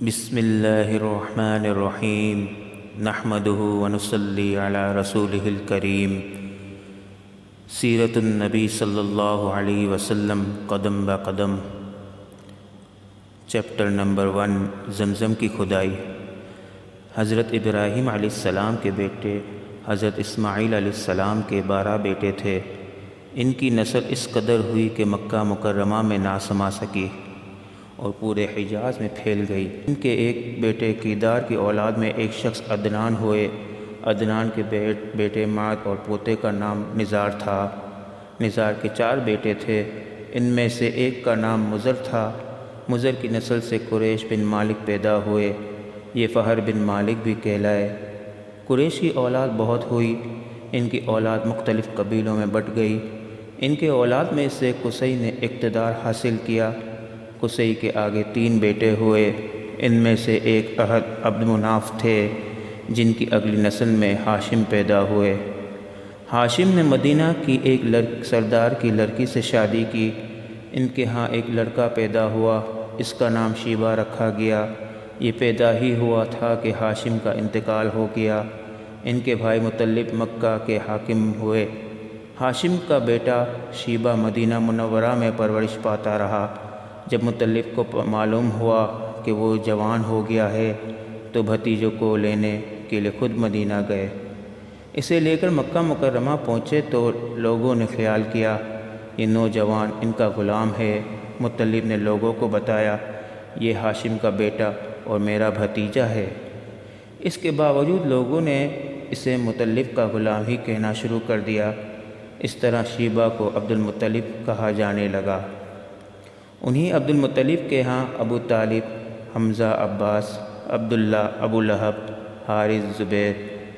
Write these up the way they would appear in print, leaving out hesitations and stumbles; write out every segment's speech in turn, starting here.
بسم اللہ الرحمن الرحیم نحمده ونصلی علی رسولہ الکریم سیرت النبی صلی اللہ علیہ وسلم قدم بقدم۔ چیپٹر نمبر 1، زمزم کی کھدائی۔ حضرت ابراہیم علیہ السلام کے بیٹے حضرت اسماعیل علیہ السلام کے 12 بیٹے تھے۔ ان کی نسل اس قدر ہوئی کہ مکہ مکرمہ میں نہ سما سکی اور پورے حجاز میں پھیل گئی۔ ان کے ایک بیٹے کیدار کی اولاد میں ایک شخص عدنان ہوئے۔ عدنان کے بیٹے معد اور پوتے کا نام نزار تھا۔ نزار کے 4 بیٹے تھے، ان میں سے ایک کا نام مضر تھا۔ مضر کی نسل سے قریش بن مالک پیدا ہوئے، یہ فہر بن مالک بھی کہلائے۔ قریش کی اولاد بہت ہوئی، ان کی اولاد مختلف قبیلوں میں بٹ گئی۔ ان کے اولاد میں سے قصی نے اقتدار حاصل کیا۔ قصی کے آگے 3 بیٹے ہوئے، ان میں سے ایک عبد مناف تھے، جن کی اگلی نسل میں ہاشم پیدا ہوئے۔ ہاشم نے مدینہ کی ایک سردار کی لڑکی سے شادی کی۔ ان کے ہاں ایک لڑکا پیدا ہوا، اس کا نام شیبہ رکھا گیا۔ یہ پیدا ہی ہوا تھا کہ ہاشم کا انتقال ہو گیا۔ ان کے بھائی مطلب مکہ کے حاکم ہوئے۔ ہاشم کا بیٹا شیبہ مدینہ منورہ میں پرورش پاتا رہا۔ جب مطلب کو معلوم ہوا کہ وہ جوان ہو گیا ہے تو بھتیجوں کو لینے کے لیے خود مدینہ گئے۔ اسے لے کر مکہ مکرمہ پہنچے تو لوگوں نے خیال کیا یہ نوجوان ان کا غلام ہے۔ مطلب نے لوگوں کو بتایا یہ ہاشم کا بیٹا اور میرا بھتیجا ہے۔ اس کے باوجود لوگوں نے اسے مطلب کا غلام ہی کہنا شروع کر دیا۔ اس طرح شیبہ کو عبد المطلب کہا جانے لگا۔ انہی عبد المطلب کے ہاں ابو طالب، حمزہ، عباس، عبداللہ، ابو لہب، حارث، زبیر،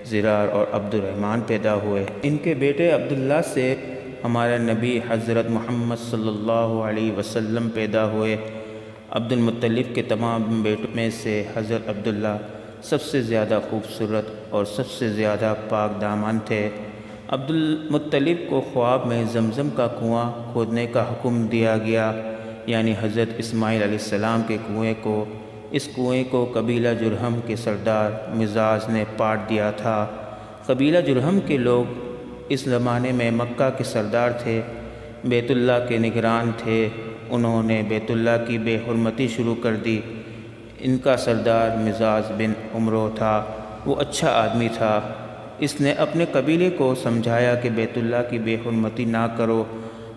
زرار اور عبد الرحمن پیدا ہوئے۔ ان کے بیٹے عبداللہ سے ہمارے نبی حضرت محمد صلی اللہ علیہ وسلم پیدا ہوئے۔ عبد المطلب کے تمام بیٹوں میں سے حضرت عبداللہ سب سے زیادہ خوبصورت اور سب سے زیادہ پاک دامن تھے۔ عبد المطلب کو خواب میں زمزم کا کنواں کھودنے کا حکم دیا گیا، یعنی حضرت اسماعیل علیہ السلام کے کنویں کو۔ اس کنویں کو قبیلہ جرہم کے سردار مزاج نے پاٹ دیا تھا۔ قبیلہ جرہم کے لوگ اس زمانے میں مکہ کے سردار تھے، بیت اللہ کے نگران تھے۔ انہوں نے بیت اللہ کی بے حرمتی شروع کر دی۔ ان کا سردار مزاج بن عمرو تھا، وہ اچھا آدمی تھا۔ اس نے اپنے قبیلے کو سمجھایا کہ بیت اللہ کی بے حرمتی نہ کرو،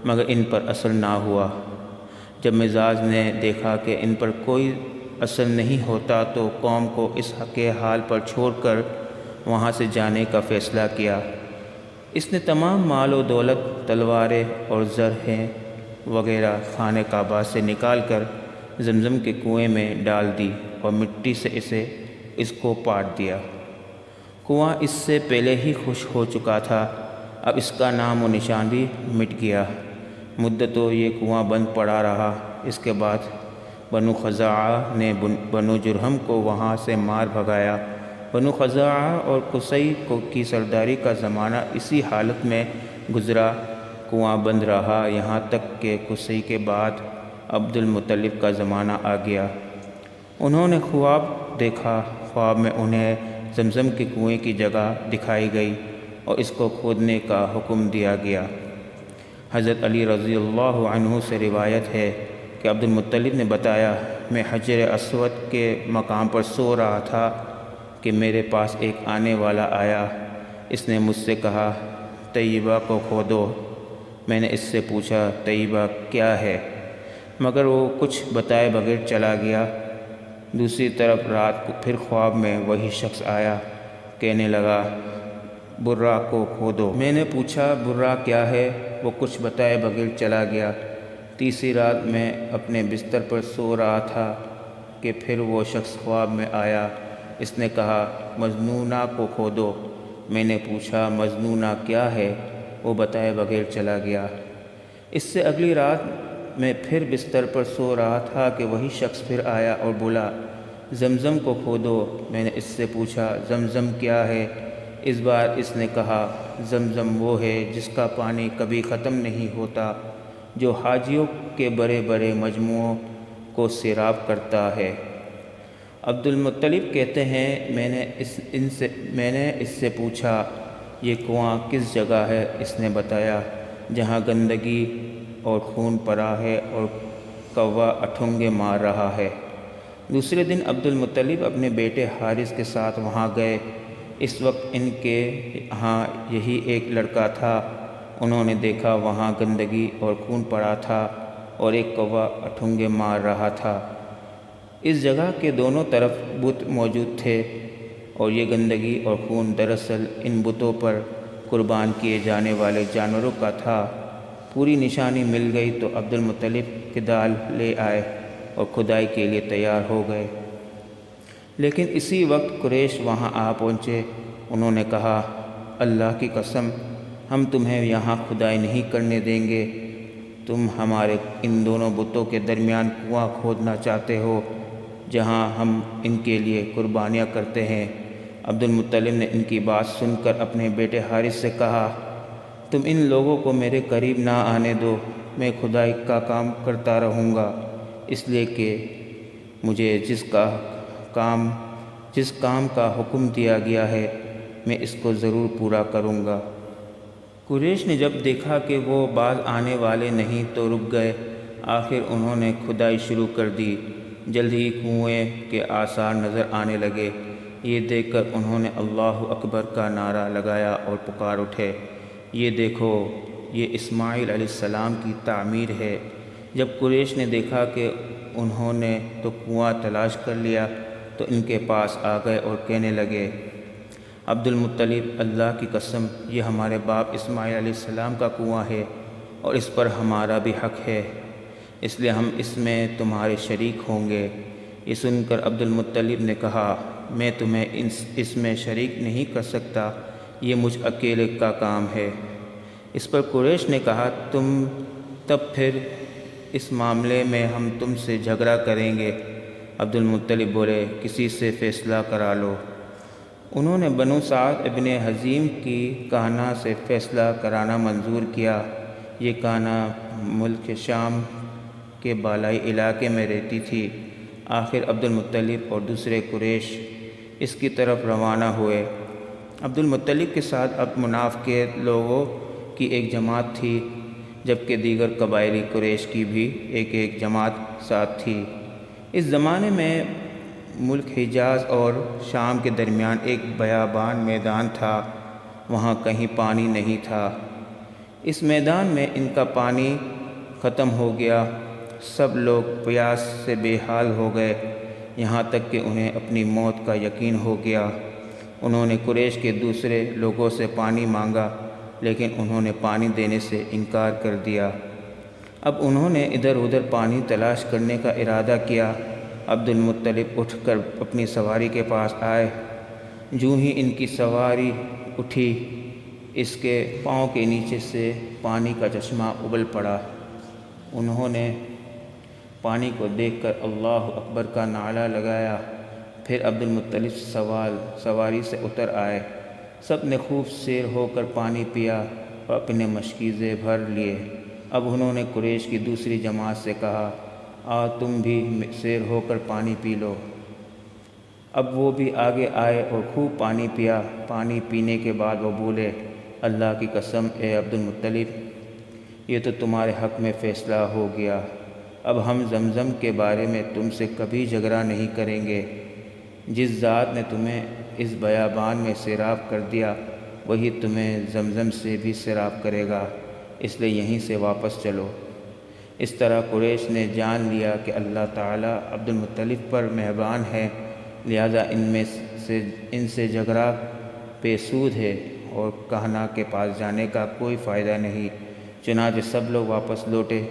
مگر ان پر اثر نہ ہوا۔ جب مزاج نے دیکھا کہ ان پر کوئی اثر نہیں ہوتا تو قوم کو اس کے حال پر چھوڑ کر وہاں سے جانے کا فیصلہ کیا۔ اس نے تمام مال و دولت، تلواریں اور زرہیں وغیرہ خانہ کعبہ سے نکال کر زمزم کے کنویں میں ڈال دی اور مٹی سے اس کو پاٹ دیا۔ کنواں اس سے پہلے ہی خشک ہو چکا تھا، اب اس کا نام و نشان بھی مٹ گیا۔ مدتوں یہ کنواں بند پڑا رہا۔ اس کے بعد بنو خزاعہ نے بنو جرہم کو وہاں سے مار بھگایا۔ بنو خزاعہ اور قصی کی سرداری کا زمانہ اسی حالت میں گزرا، کنواں بند رہا، یہاں تک کہ قصی کے بعد عبد المطلب کا زمانہ آ گیا۔ انہوں نے خواب دیکھا، خواب میں انہیں زمزم کے کنویں کی جگہ دکھائی گئی اور اس کو کھودنے کا حکم دیا گیا۔ حضرت علی رضی اللہ عنہ سے روایت ہے کہ عبد المطلب نے بتایا میں حجر اسود کے مقام پر سو رہا تھا کہ میرے پاس ایک آنے والا آیا۔ اس نے مجھ سے کہا طیبہ کو کھودو۔ میں نے اس سے پوچھا طیبہ کیا ہے، مگر وہ کچھ بتائے بغیر چلا گیا۔ دوسری طرف رات کو پھر خواب میں وہی شخص آیا، کہنے لگا برا کو کھودو۔ میں نے پوچھا برا کیا ہے، وہ کچھ بتائے بغیر چلا گیا۔ تیسری رات میں اپنے بستر پر سو رہا تھا کہ پھر وہ شخص خواب میں آیا۔ اس نے کہا مجنونہ کو کھودو۔ میں نے پوچھا مجنونہ کیا ہے، وہ بتائے بغیر چلا گیا۔ اس سے اگلی رات میں پھر بستر پر سو رہا تھا کہ وہی شخص پھر آیا اور بولا زمزم کو کھودو۔ میں نے اس سے پوچھا زمزم کیا ہے، اس بار اس نے کہا زمزم وہ ہے جس کا پانی کبھی ختم نہیں ہوتا، جو حاجیوں کے بڑے بڑے مجموعوں کو سیراب کرتا ہے۔ عبد المطلب کہتے ہیں میں نے اس سے پوچھا یہ کنواں کس جگہ ہے؟ اس نے بتایا جہاں گندگی اور خون پڑا ہے اور کوا اٹھونگے مار رہا ہے۔ دوسرے دن عبد المطلب اپنے بیٹے حارث کے ساتھ وہاں گئے۔ اس وقت ان کے ہاں یہی ایک لڑکا تھا۔ انہوں نے دیکھا وہاں گندگی اور خون پڑا تھا اور ایک کوا اٹھونگے مار رہا تھا۔ اس جگہ کے دونوں طرف بت موجود تھے اور یہ گندگی اور خون دراصل ان بتوں پر قربان کیے جانے والے جانوروں کا تھا۔ پوری نشانی مل گئی تو عبد المطلب کدال لے آئے اور کھدائی کے لیے تیار ہو گئے۔ لیکن اسی وقت قریش وہاں آ پہنچے۔ انہوں نے کہا اللہ کی قسم ہم تمہیں یہاں کھدائی نہیں کرنے دیں گے۔ تم ہمارے ان دونوں بتوں کے درمیان کنواں کھودنا چاہتے ہو جہاں ہم ان کے لیے قربانیاں کرتے ہیں۔ عبد المطلب نے ان کی بات سن کر اپنے بیٹے حارث سے کہا تم ان لوگوں کو میرے قریب نہ آنے دو، میں کھدائی کا کام کرتا رہوں گا، اس لیے کہ مجھے جس کام کا حکم دیا گیا ہے میں اس کو ضرور پورا کروں گا۔ قریش نے جب دیکھا کہ وہ باز آنے والے نہیں تو رک گئے۔ آخر انہوں نے کھدائی شروع کر دی۔ جلد ہی کنویں کے آثار نظر آنے لگے۔ یہ دیکھ کر انہوں نے اللہ اکبر کا نعرہ لگایا اور پکار اٹھے یہ دیکھو یہ اسماعیل علیہ السلام کی تعمیر ہے۔ جب قریش نے دیکھا کہ انہوں نے تو کنواں تلاش کر لیا تو ان کے پاس آ گئے اور کہنے لگے عبد المطلب اللہ کی قسم یہ ہمارے باپ اسماعیل علیہ السلام کا کنواں ہے اور اس پر ہمارا بھی حق ہے، اس لیے ہم اس میں تمہارے شریک ہوں گے۔ یہ سن کر عبد المطلب نے کہا میں تمہیں اس میں شریک نہیں کر سکتا، یہ مجھ اکیلے کا کام ہے۔ اس پر قریش نے کہا تب پھر اس معاملے میں ہم تم سے جھگڑا کریں گے۔ عبد المطلب بولے کسی سے فیصلہ کرا لو۔ انہوں نے بنو سعد ابن حزیم کی کہنا سے فیصلہ کرانا منظور کیا۔ یہ کہنا ملک شام کے بالائی علاقے میں رہتی تھی۔ آخر عبد المطلب اور دوسرے قریش اس کی طرف روانہ ہوئے۔ عبد المطلب کے ساتھ اب مناف کے لوگوں کی ایک جماعت تھی، جبکہ دیگر قبائلی قریش کی بھی ایک جماعت ساتھ تھی۔ اس زمانے میں ملک حجاز اور شام کے درمیان ایک بیابان میدان تھا، وہاں کہیں پانی نہیں تھا۔ اس میدان میں ان کا پانی ختم ہو گیا۔ سب لوگ پیاس سے بے حال ہو گئے، یہاں تک کہ انہیں اپنی موت کا یقین ہو گیا۔ انہوں نے قریش کے دوسرے لوگوں سے پانی مانگا، لیکن انہوں نے پانی دینے سے انکار کر دیا۔ اب انہوں نے ادھر ادھر پانی تلاش کرنے کا ارادہ کیا۔ عبد المطلب اٹھ کر اپنی سواری کے پاس آئے۔ جوں ہی ان کی سواری اٹھی، اس کے پاؤں کے نیچے سے پانی کا چشمہ ابل پڑا۔ انہوں نے پانی کو دیکھ کر اللہ اکبر کا نعرہ لگایا۔ پھر عبد المطلب سواری سے اتر آئے۔ سب نے خوب سیر ہو کر پانی پیا اور اپنے مشکیزے بھر لیے۔ اب انہوں نے قریش کی دوسری جماعت سے کہا تم بھی سیر ہو کر پانی پی لو۔ اب وہ بھی آگے آئے اور خوب پانی پیا۔ پانی پینے کے بعد وہ بولے اللہ کی قسم اے عبد المطلب یہ تو تمہارے حق میں فیصلہ ہو گیا۔ اب ہم زمزم کے بارے میں تم سے کبھی جھگڑا نہیں کریں گے۔ جس ذات نے تمہیں اس بیابان میں سیراب کر دیا وہی تمہیں زمزم سے بھی سیراب کرے گا، اس لیے یہیں سے واپس چلو۔ اس طرح قریش نے جان لیا کہ اللہ تعالیٰ عبد المطلب پر مہربان ہے، لہذا ان سے جھگڑا بے سود ہے اور کہنا کے پاس جانے کا کوئی فائدہ نہیں۔ چنانچہ سب لوگ واپس لوٹے۔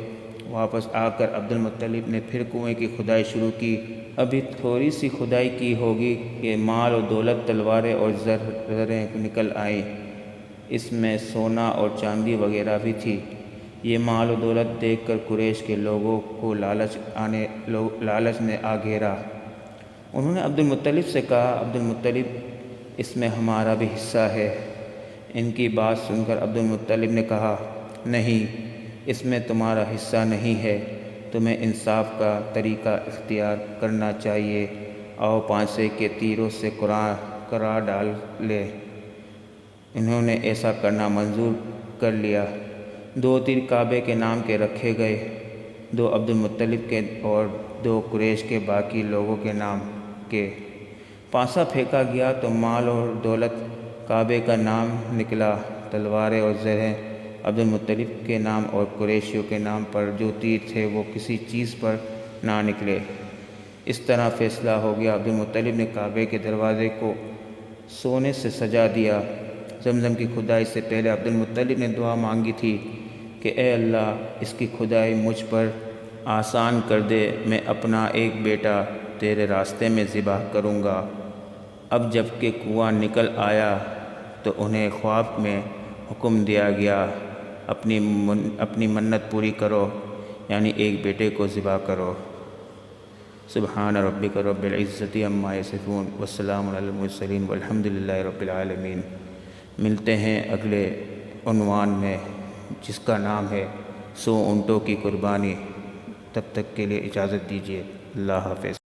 واپس آ کر عبد المطلب نے پھر کنویں کی کھدائی شروع کی۔ ابھی تھوڑی سی کھدائی کی ہوگی کہ مال و دولت، تلواریں اور زریں نکل آئیں۔ اس میں سونا اور چاندی وغیرہ بھی تھی۔ یہ مال و دولت دیکھ کر قریش کے لوگوں کو لالچ نے آ گھیرا۔ انہوں نے عبد المطلب سے کہا عبد المطلب اس میں ہمارا بھی حصہ ہے۔ ان کی بات سن کر عبد المطلب نے کہا نہیں، اس میں تمہارا حصہ نہیں ہے، تمہیں انصاف کا طریقہ اختیار کرنا چاہیے۔ آؤ پانسے کے تیروں سے کرا ڈال لے۔ انہوں نے ایسا کرنا منظور کر لیا۔ 2 تیر کعبے کے نام کے رکھے گئے، 2 عبد المطلب کے اور 2 قریش کے باقی لوگوں کے نام کے۔ پانسا پھینکا گیا تو مال اور دولت کعبے کا نام نکلا، تلواریں اور زرہیں عبد المطلب کے نام اور قریشیوں کے نام پر جو تیر تھے وہ کسی چیز پر نہ نکلے۔ اس طرح فیصلہ ہو گیا۔ عبد المطلب نے کعبے کے دروازے کو سونے سے سجا دیا۔ زمزم کی کھدائی سے پہلے عبد المطلب نے دعا مانگی تھی کہ اے اللہ، اس کی کھدائی مجھ پر آسان کر دے، میں اپنا ایک بیٹا تیرے راستے میں ذبح کروں گا۔ اب جب کہ کنواں نکل آیا تو انہیں خواب میں حکم دیا گیا اپنی منت پوری کرو، یعنی ایک بیٹے کو ذبح کرو۔ سبحان ربک رب العزت عما یصفون والسلام علی المرسلین والحمد للہ رب العالمین۔ ملتے ہیں اگلے عنوان میں جس کا نام ہے 100 اونٹوں کی قربانی۔ تب تک کے لیے اجازت دیجیے، اللہ حافظ۔